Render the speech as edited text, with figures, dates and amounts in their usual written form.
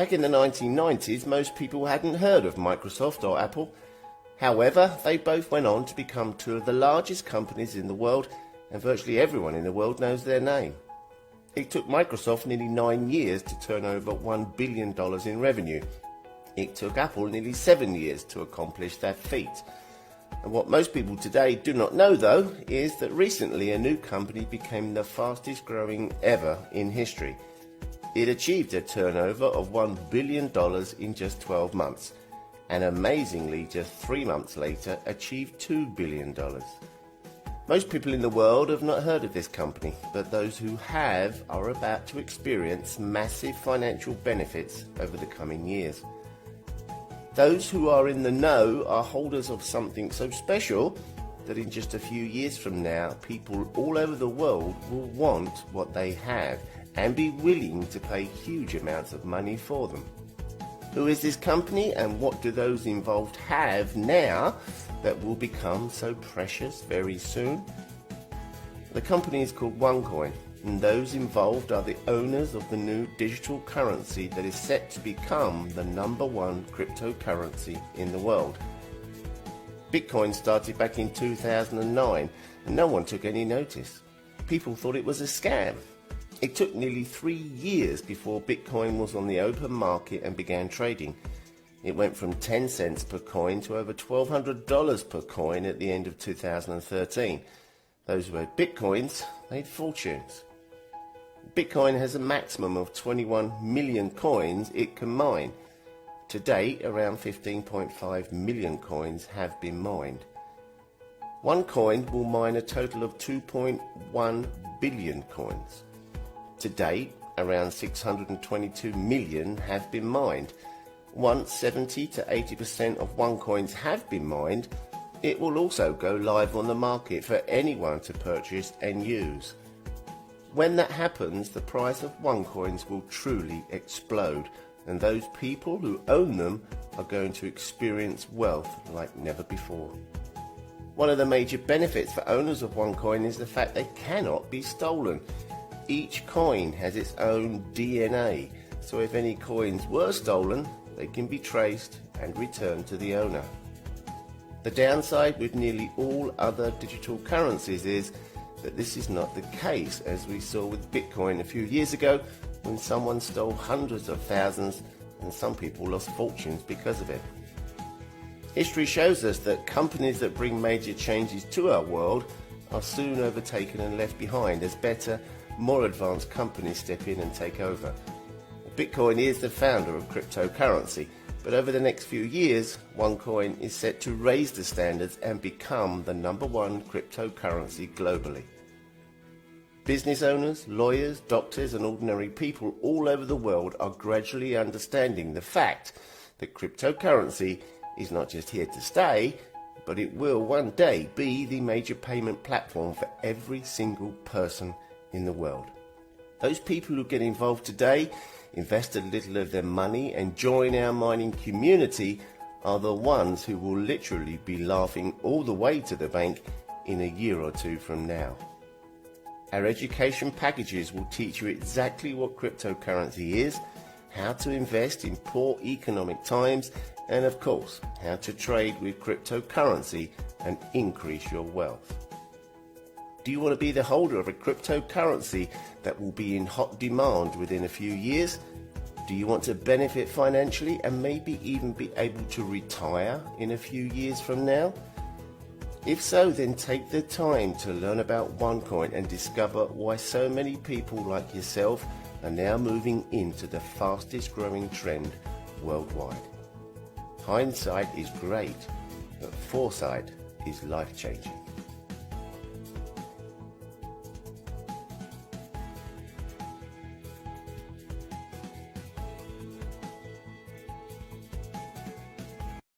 Back in the 1990s, most people hadn't heard of Microsoft or Apple. However, they both went on to become two of the largest companies in the world, and virtually everyone in the world knows their name. It took Microsoft nearly 9 years to turn over $1 billion in revenue. It took Apple nearly 7 years to accomplish that feat. And what most people today do not know, though, is that recently a new company became the fastest growing ever in history. It achieved a turnover of $1 billion in just 12 months, and amazingly, just 3 months later, achieved $2 billion. Most people in the world have not heard of this company, but those who have are about to experience massive financial benefits over the coming years. Those who are in the know are holders of something so special that in just a few years from now, people all over the world will want what they have and be willing to pay huge amounts of money for them. Who is this company, and what do those involved have now that will become so precious very soon? The company is called OneCoin, and those involved are the owners of the new digital currency that is set to become the #1 cryptocurrency in the world. Bitcoin started back in 2009, and no one took any notice. People thought it was a scam. It took nearly 3 years before Bitcoin was on the open market and began trading. It went from 10 cents per coin to over $1,200 per coin at the end of 2013. Those who had Bitcoins made fortunes. Bitcoin has a maximum of 21 million coins it can mine. To date, around 15.5 million coins have been mined. One coin will mine a total of 2.1 billion coins. To date, around 622 million have been mined. Once 70 to 80% of OneCoins have been mined, it will also go live on the market for anyone to purchase and use. When that happens, the price of OneCoins will truly explode, and those people who own them are going to experience wealth like never before. One of the major benefits for owners of OneCoin is the fact they cannot be stolen. Each coin has its own DNA, so if any coins were stolen, they can be traced and returned to the owner. The downside with nearly all other digital currencies is that this is not the case, as we saw with Bitcoin a few years ago when someone stole hundreds of thousands and some people lost fortunes because of it. History shows us that companies that bring major changes to our world are soon overtaken and left behind as better, more advanced companies step in and take over. Bitcoin is the founder of cryptocurrency, but over the next few years, OneCoin is set to raise the standards and become the #1 cryptocurrency globally. Business owners, lawyers, doctors and ordinary people all over the world are gradually understanding the fact that cryptocurrency is not just here to stay, but it will one day be the major payment platform for every single person in the world. Those people who get involved today, invest a little of their money and join our mining community are the ones who will literally be laughing all the way to the bank in a year or two from now. Our education packages will teach you exactly what cryptocurrency is, how to invest in poor economic times, and of course, how to trade with cryptocurrency and increase your wealth. Do you want to be the holder of a cryptocurrency that will be in hot demand within a few years? Do you want to benefit financially and maybe even be able to retire in a few years from now? If so, then take the time to learn about OneCoin and discover why so many people like yourself are now moving into the fastest growing trend worldwide. Hindsight is great, but foresight is life-changing.